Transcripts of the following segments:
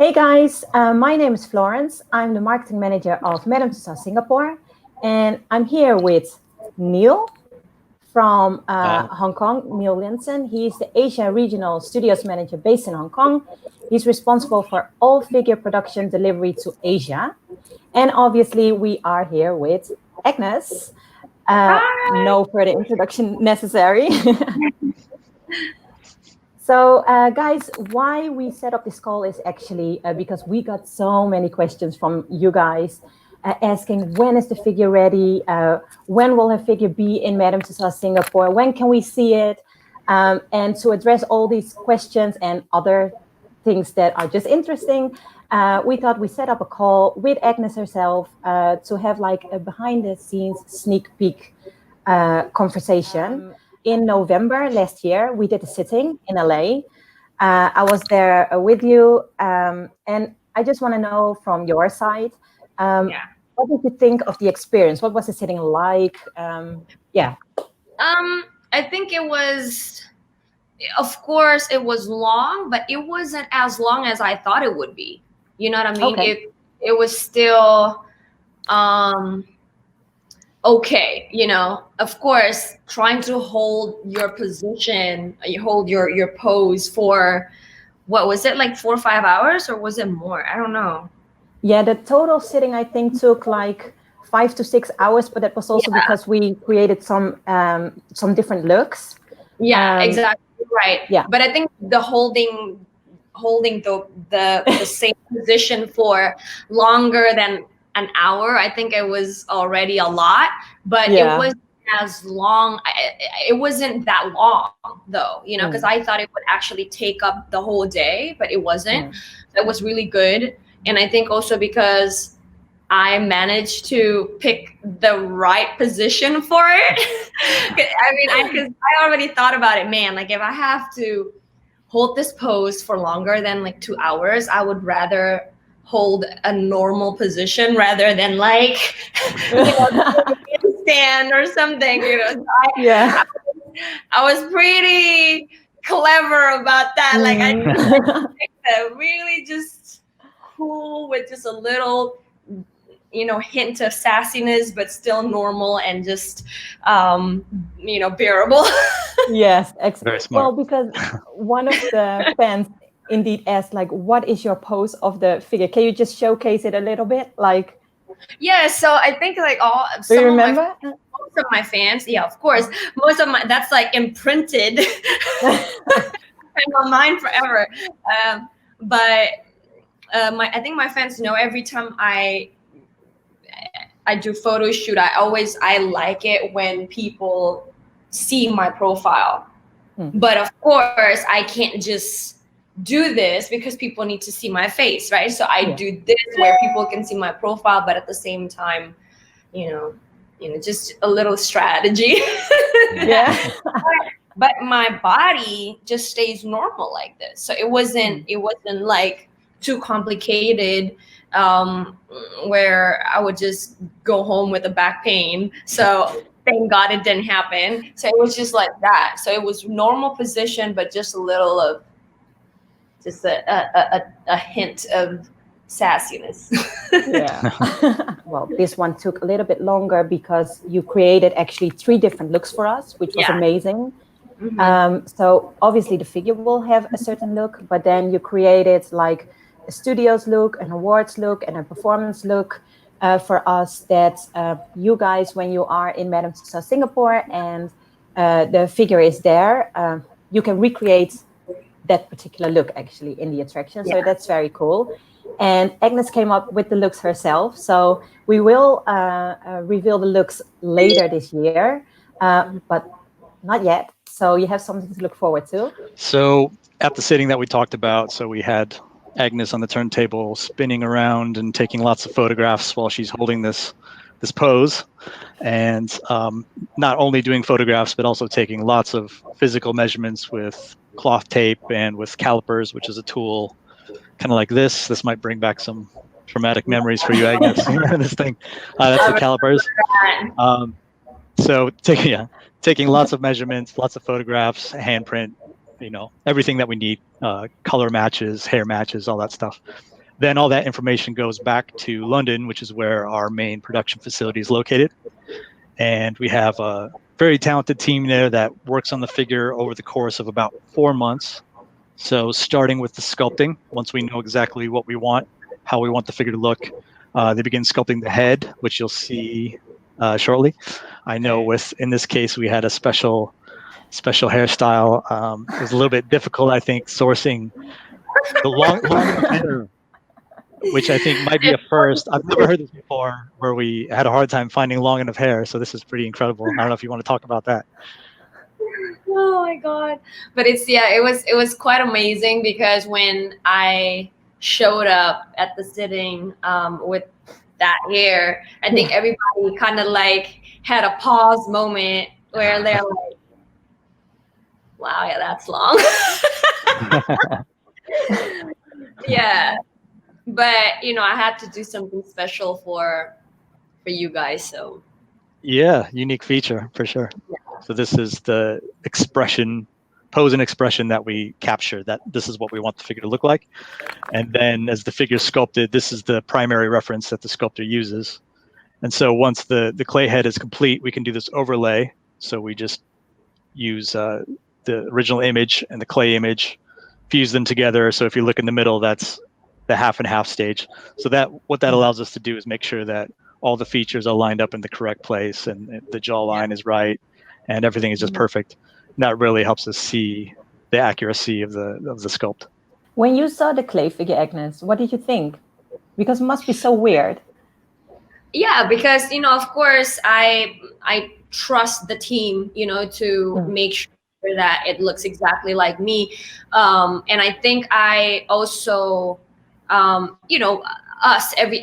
Hey guys, my name is Florence. I'm the marketing manager of Madame Tussauds Singapore, and I'm here with Neil from Hong Kong, Neil Linson. He's the Asia Regional Studios Manager based in Hong Kong. He's responsible for all figure production delivery to Asia. And obviously, we are here with Agnez. No further introduction necessary. So, guys, why we set up this call is actually because we got so many questions from you guys asking when is the figure ready? When will her figure be in Madame Tussauds Singapore? When can we see it? And to address all these questions and other things that are just interesting, we thought we set up a call with Agnez herself to have like a behind the scenes sneak peek conversation. In November last year, we did a sitting in LA. I was there with you, and I just want to know from your side, what did you think of the experience? What was the sitting like? I think it was, of course, it was long, but it wasn't as long as I thought it would be. You know what I mean? Okay. It was still okay, of course, trying to hold your position, you hold your pose for, what was it, like 4 or 5 hours, or was it more? I don't know. Yeah, the total sitting I think took like 5 to 6 hours, but that was also because we created some different looks. Exactly right. Yeah, but I think the holding the same position for longer than an hour, I think it was already a lot, but it was as long, it wasn't that long though, because I thought it would actually take up the whole day, but it wasn't. It was really good. And I think also because I managed to pick the right position for it. Because I already thought about it, man, like if I have to hold this pose for longer than like 2 hours, I would rather hold a normal position rather than like stand or something. I was pretty clever about that. Like I picked a really just cool with just a little hint of sassiness, but still normal and just bearable. Yes, Very smart. well, because one of the fans indeed asked, like, what is your pose of the figure? Can you just showcase it a little bit? Like, yeah, so I think like do you remember? Most of my fans, yeah, of course, most of my, that's like imprinted in my mind forever. But I think my fans know every time I do photo shoot, I like it when people see my profile. But of course, I can't just do this because people need to see my face, right? So I do this where people can see my profile, but at the same time, just a little strategy. But my body just stays normal like this. So it wasn't like too complicated, where I would just go home with a back pain. So thank God it didn't happen. So it was just like that. So it was normal position, but just a little of just a hint of sassiness. Well, this one took a little bit longer because you created actually 3 different looks for us, which was amazing. So obviously the figure will have a certain look, but then you created like a studios look, an awards look, and a performance look for us that you guys, when you are in Madame Tussauds Singapore and the figure is there, you can recreate that particular look actually in the attraction. So that's very cool. And Agnez came up with the looks herself. So we will reveal the looks later this year, but not yet. So you have something to look forward to. So at the sitting that we talked about, so we had Agnez on the turntable spinning around and taking lots of photographs while she's holding this pose, and not only doing photographs, but also taking lots of physical measurements with cloth tape and with calipers, which is a tool kind of like this. This might bring back some traumatic memories for you, Agnez. This thing, that's the calipers. So taking lots of measurements, lots of photographs, handprint, everything that we need, color matches, hair matches, all that stuff. Then all that information goes back to London, which is where our main production facility is located. And we have a very talented team there that works on the figure over the course of about 4 months. So starting with the sculpting, once we know exactly what we want, how we want the figure to look, they begin sculpting the head, which you'll see shortly. I know in this case, we had a special hairstyle. It was a little bit difficult, I think, sourcing the long hair, which I think might be a first. I've never heard this before, where we had a hard time finding long enough hair. So this is pretty incredible. I don't know if you want to talk about that. Oh my God. But it was quite amazing, because when I showed up at the sitting with that hair, I think everybody kind of like had a pause moment where they're like, wow, yeah, that's long. Yeah. But I had to do something special for you guys. So yeah, unique feature for sure. Yeah. So this is the pose and expression that we capture, that this is what we want the figure to look like. And then as the figure is sculpted, this is the primary reference that the sculptor uses. And so once the clay head is complete, we can do this overlay. So we just use the original image and the clay image, fuse them together. So if you look in the middle, that's the half and half stage. So what that allows us to do is make sure that all the features are lined up in the correct place, and the jawline is right, and everything is just perfect. And that really helps us see the accuracy of the sculpt. When you saw the clay figure, Agnez, what did you think? Because it must be so weird. Yeah, because of course I trust the team, to make sure that it looks exactly like me, and I think I also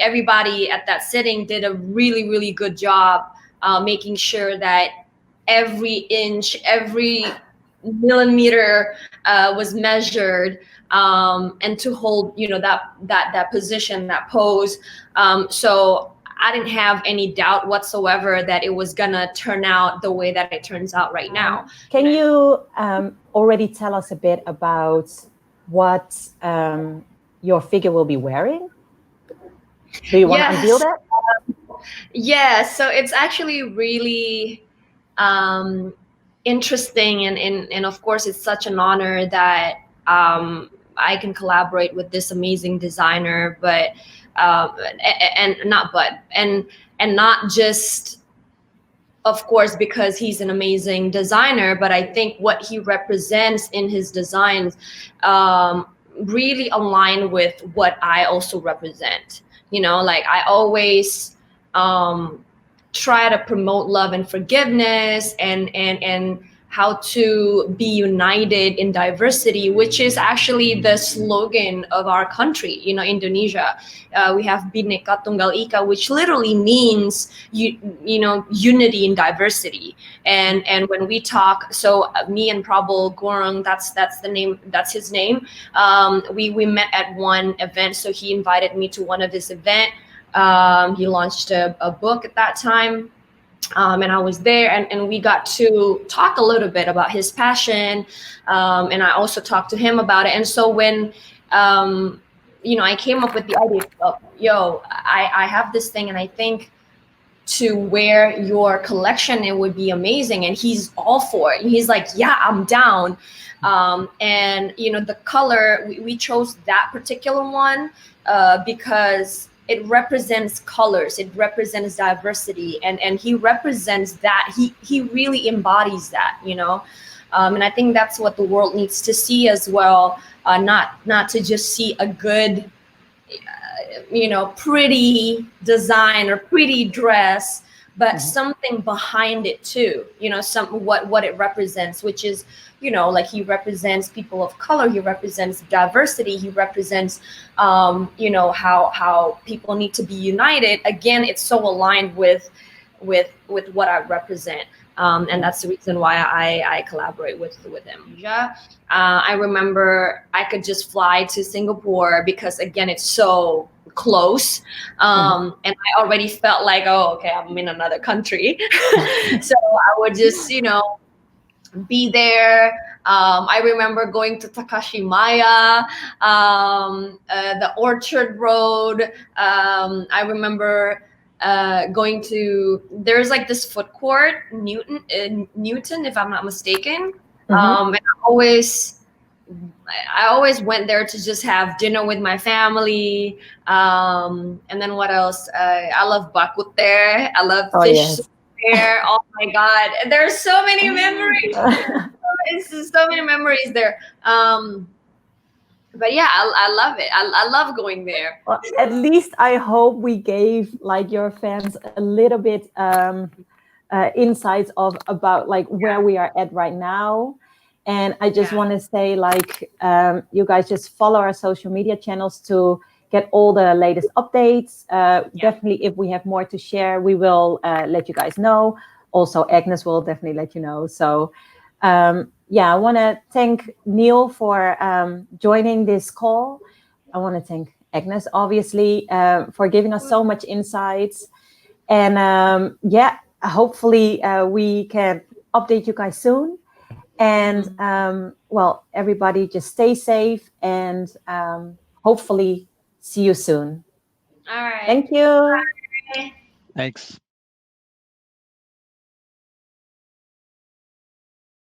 everybody at that sitting did a really, really good job making sure that every inch, every millimeter was measured, and to hold that position, that pose. So I didn't have any doubt whatsoever that it was gonna turn out the way that it turns out right now. Can you already tell us a bit about what your figure will be wearing? Do you want to unveil that? Yeah, so it's actually really interesting, and of course it's such an honor that I can collaborate with this amazing designer, but not just, of course, because he's an amazing designer, but I think what he represents in his designs really align with what I also represent. Like I always try to promote love and forgiveness, and how to be united in diversity, which is actually the slogan of our country. Indonesia, we have Bhinneka Tunggal Ika, which literally means unity in diversity. And when we talk, so me and Prabal Gorung, that's the name, that's his name. We met at one event, so he invited me to one of his events. He launched a book at that time. And I was there, and we got to talk a little bit about his passion, and I also talked to him about it. And so when I came up with the idea of, I have this thing, and I think to wear your collection, it would be amazing. And he's all for it. He's like, yeah, I'm down. And the color, we chose that particular one because it represents colors, it represents diversity, and he represents that. He really embodies that, and I think that's what the world needs to see as well. Not to just see a good, pretty design or pretty dress, but something behind it too. What it represents, which is, like he represents people of color, he represents diversity, he represents, how people need to be united. Again, it's so aligned with what I represent. And that's the reason why I collaborate with him. I remember I could just fly to Singapore because, again, it's so close. And I already felt like, oh, okay, I'm in another country. So I would just, be there, I remember going to Takashimaya, the Orchard Road. I remember going to, there's like this food court, Newton, if I'm not mistaken. And I always went there to just have dinner with my family. And then what else? I love bakut there. I love fish there. Oh my God. There's so many memories. It's just so many memories there. But yeah, I love it. I love going there. Well, at least I hope we gave like your fans a little bit insights of about like where we are at right now. And I just want to say, like, you guys just follow our social media channels to get all the latest updates. Definitely, if we have more to share, we will let you guys know. Also, Agnez will definitely let you know. So, yeah, I want to thank Neil for joining this call. I want to thank Agnez, obviously, for giving us so much insights. And yeah, hopefully we can update you guys soon. And well, everybody just stay safe and hopefully see you soon. All right. Thank you. Bye. Thanks.